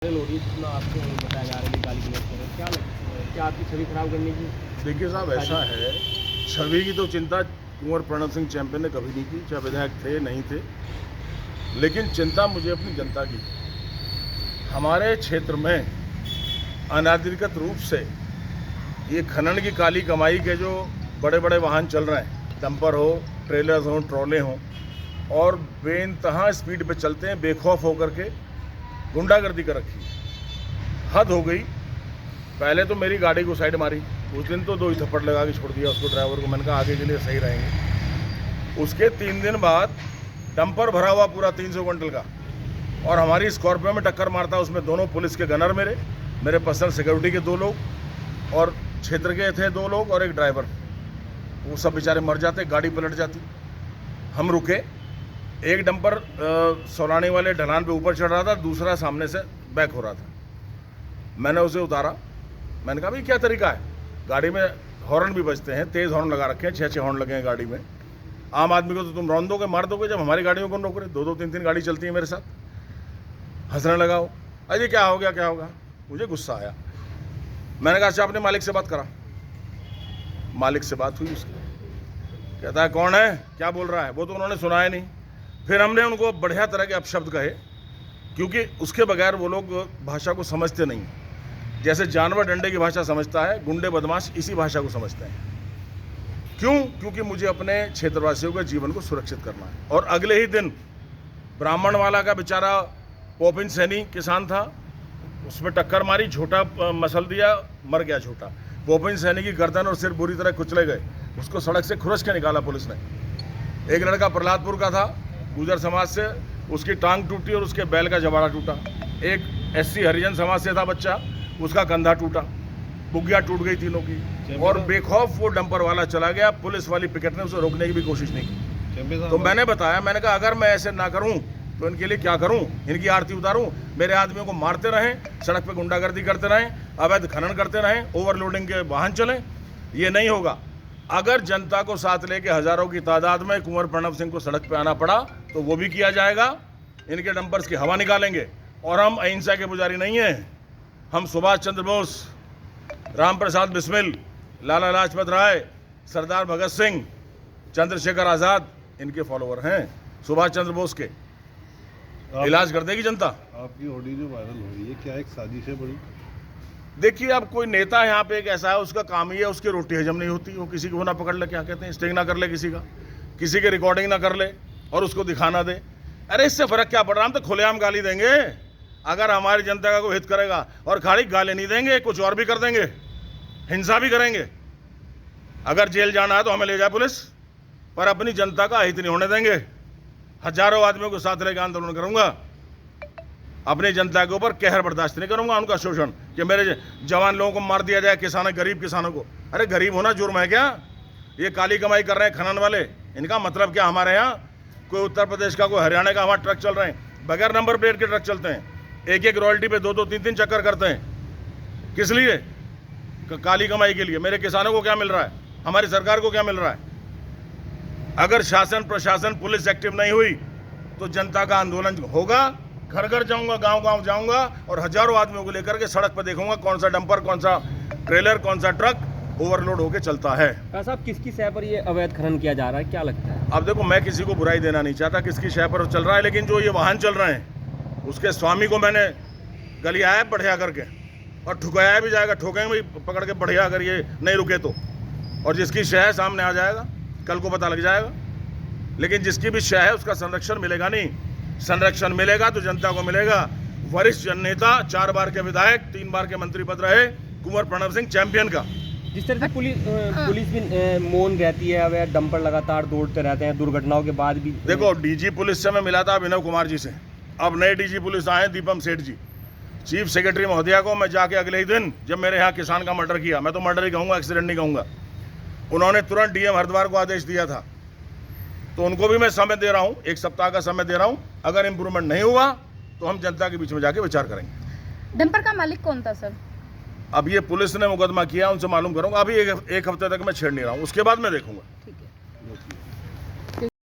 हो रही है जिसमें आपको बताया जा रहा है गाली गलौज कर रहे हैं, क्या आपकी छवि खराब करने की? देखिए साहब, ऐसा है, छवि की तो चिंता कुंवर प्रणव सिंह चैंपियन ने कभी नहीं की, चाहे विधायक थे नहीं थे। लेकिन चिंता मुझे अपनी जनता की। हमारे क्षेत्र में अनाधिकृत रूप से ये खनन की काली कमाई के जो बड़े बड़े वाहन चल रहे हैं, डंपर हो, ट्रेलर्स हो, ट्रॉले हों, और बेइंतहा स्पीड पे चलते हैं, बेखौफ होकर के गुंडागर्दी कर रखी है। हद हो गई। पहले तो मेरी गाड़ी को साइड मारी, उस दिन तो 2 ही थप्पड़ लगा के छोड़ दिया उसको, ड्राइवर को। मैंने कहा आगे के लिए सही रहेंगे। उसके 3 दिन बाद डंपर भरा हुआ पूरा 300 क्विंटल का, और हमारी स्कॉर्पियो में टक्कर मारता। उसमें दोनों पुलिस के गनर मेरे पर्सनल सिक्योरिटी के 2 लोग, और क्षेत्र के थे 2 लोग और एक ड्राइवर। वो सब बेचारे मर जाते, गाड़ी पलट जाती। हम रुके। एक डंपर सौलानी वाले ढलान पे ऊपर चढ़ रहा था, दूसरा सामने से बैक हो रहा था। मैंने उसे उतारा। मैंने कहा भाई क्या तरीका है, गाड़ी में हॉर्न भी बजते हैं, तेज़ हॉर्न लगा रखे हैं, 6-6 हॉर्न लगे हैं गाड़ी में। आम आदमी को तो तुम रौंद दोगे, मार दोगे, जब हमारी गाड़ियों को रोक रहे। 2-2, 3-3 गाड़ी चलती है मेरे साथ। हंसने लगा वो, अरे क्या हो गया क्या होगा। मुझे गुस्सा आया। मैंने कहा अच्छा आपने मालिक से बात करा। मालिक से बात हुई उसकी। कहता है कौन है, क्या बोल रहा है। वो तो उन्होंने सुना ही नहीं। फिर हमने उनको बढ़िया तरह के अपशब्द कहे, क्योंकि उसके बगैर वो लोग भाषा को समझते नहीं। जैसे जानवर डंडे की भाषा समझता है, गुंडे बदमाश इसी भाषा को समझते हैं। क्यों? क्योंकि मुझे अपने क्षेत्रवासियों के जीवन को सुरक्षित करना है। और अगले ही दिन ब्राह्मण वाला का बेचारा पोपिन सैनी किसान था, उसमें टक्कर मारी, झोटा मसल दिया, मर गया झोटा। पोपिन सैनी की गर्दन और सिर बुरी तरह कुचले गए। उसको सड़क से खुरच के निकाला पुलिस ने। एक लड़का प्रहलादपुर का था, गुजर समाज से, उसकी टांग टूटी और उसके बैल का जबाड़ा टूटा। एक SC हरिजन समाज से था बच्चा, उसका कंधा टूटा, बुग्गिया टूट गई तीनों की। और बेखौफ वो डंपर वाला चला गया। पुलिस वाली पिकेट ने उसे रोकने की भी कोशिश नहीं की। तो मैंने बताया, मैंने कहा अगर मैं ऐसे ना करूं तो इनके लिए क्या करूं, इनकी आरती उतारूं। मेरे आदमियों को मारते रहें, सड़क पे गुंडागर्दी करते रहें, अवैध खनन करते रहें, ओवरलोडिंग के वाहन चलें, ये नहीं होगा। अगर जनता को साथ लेके हजारों की तादाद में कुंवर प्रणव सिंह को सड़क पे आना पड़ा तो वो भी किया जाएगा। इनके डंपर्स की हवा निकालेंगे। और हम अहिंसा के पुजारी नहीं हैं। हम सुभाष चंद्र बोस, राम प्रसाद बिस्मिल, लाला लाजपत राय, सरदार भगत सिंह, चंद्रशेखर आज़ाद इनके फॉलोअर हैं। सुभाष चंद्र बोस के इलाज कर देगी जनता। आपकी ऑडियो जो वायरल हो रही है, क्या एक साजिश है बड़ी? देखिए, अब कोई नेता यहाँ पे एक ऐसा है, उसका काम ही है, उसकी रोटी हजम नहीं होती, वो किसी को ना पकड़ ले, क्या कहते हैं, स्टिंग ना कर ले किसी का, किसी की रिकॉर्डिंग ना कर ले और उसको दिखाना दे। अरे इससे फर्क क्या पड़ रहा, हम तो खुलेआम गाली देंगे अगर हमारी जनता का कोई हित करेगा। और खाली गाली नहीं देंगे, कुछ और भी कर देंगे, हिंसा भी करेंगे। अगर जेल जाना है तो हमें ले जाए पुलिस, पर अपनी जनता का हित नहीं होने देंगे। हजारों आदमियों को साथ लेकर आंदोलन करूंगा। अपनी जनता के ऊपर कहर बर्दाश्त नहीं करूंगा, उनका शोषण, कि मेरे जवान लोगों को मार दिया जाए, किसानों, गरीब किसानों को। अरे गरीब होना जुर्म है क्या? ये काली कमाई कर रहे हैं खनन वाले, इनका मतलब क्या? हमारे यहाँ कोई उत्तर प्रदेश का, कोई हरियाणा का हमारे ट्रक चल रहे हैं, बगैर नंबर प्लेट के ट्रक चलते हैं, एक रॉयल्टी पे 2-2, 3-3 चक्कर करते हैं। किस लिए? काली कमाई के लिए। मेरे किसानों को क्या मिल रहा है? हमारी सरकार को क्या मिल रहा है? अगर शासन, प्रशासन, पुलिस एक्टिव नहीं हुई तो जनता का आंदोलन होगा। घर घर जाऊंगा, गांव गांव जाऊंगा और हजारों आदमियों को लेकर के सड़क पर देखूंगा कौन सा डंपर, कौन सा ट्रेलर, कौन सा ट्रक ओवरलोड होकर चलता है। साहब, किसकी शय पर ये अवैध खनन किया जा रहा है, क्या लगता है? अब देखो, मैं किसी को बुराई देना नहीं चाहता, किसकी शय पर चल रहा है, लेकिन जो ये वाहन चल रहे हैं उसके स्वामी को मैंने गलियाया बढ़िया करके, और ठुकाया भी जाएगा, ठोकेंगे भी पकड़ के बढ़िया, अगर ये नहीं रुके तो। और जिसकी शय है सामने आ जाएगा, कल को पता लग जाएगा। लेकिन जिसकी भी शय है उसका संरक्षण मिलेगा नहीं। संरक्षण मिलेगा तो जनता को मिलेगा। वरिष्ठ जननेता, 4 बार के विधायक, 3 बार के मंत्री पद रहे, कुंवर प्रणव सिंह चैंपियन का। जिस तरह से पुलिस भी मौन रहती है, अवैध डंपर लगातार दौड़ते रहते हैं, दुर्घटनाओं के बाद भी। देखो, DG पुलिस से मैं मिला था अभिनव कुमार जी से। अब नए DG पुलिस आए दीपम सेठ जी। चीफ सेक्रेटरी महोदया को मैं जाके अगले ही दिन, जब मेरे यहाँ किसान का मर्डर किया, मैं तो मर्डर ही कहूँगा, एक्सीडेंट नहीं कहूँगा, उन्होंने तुरंत DM हरिद्वार को आदेश दिया था। तो उनको भी मैं समय दे रहा हूँ, 1 सप्ताह का समय दे रहा हूँ। अगर इम्प्रूवमेंट नहीं हुआ तो हम जनता के बीच में जाके विचार करेंगे। डंपर का मालिक कौन था सर? अब ये पुलिस ने मुकदमा किया, उनसे मालूम करूंगा। अभी एक हफ्ते तक मैं छेड़ नहीं रहा हूँ, उसके बाद मैं देखूंगा। ठीक है।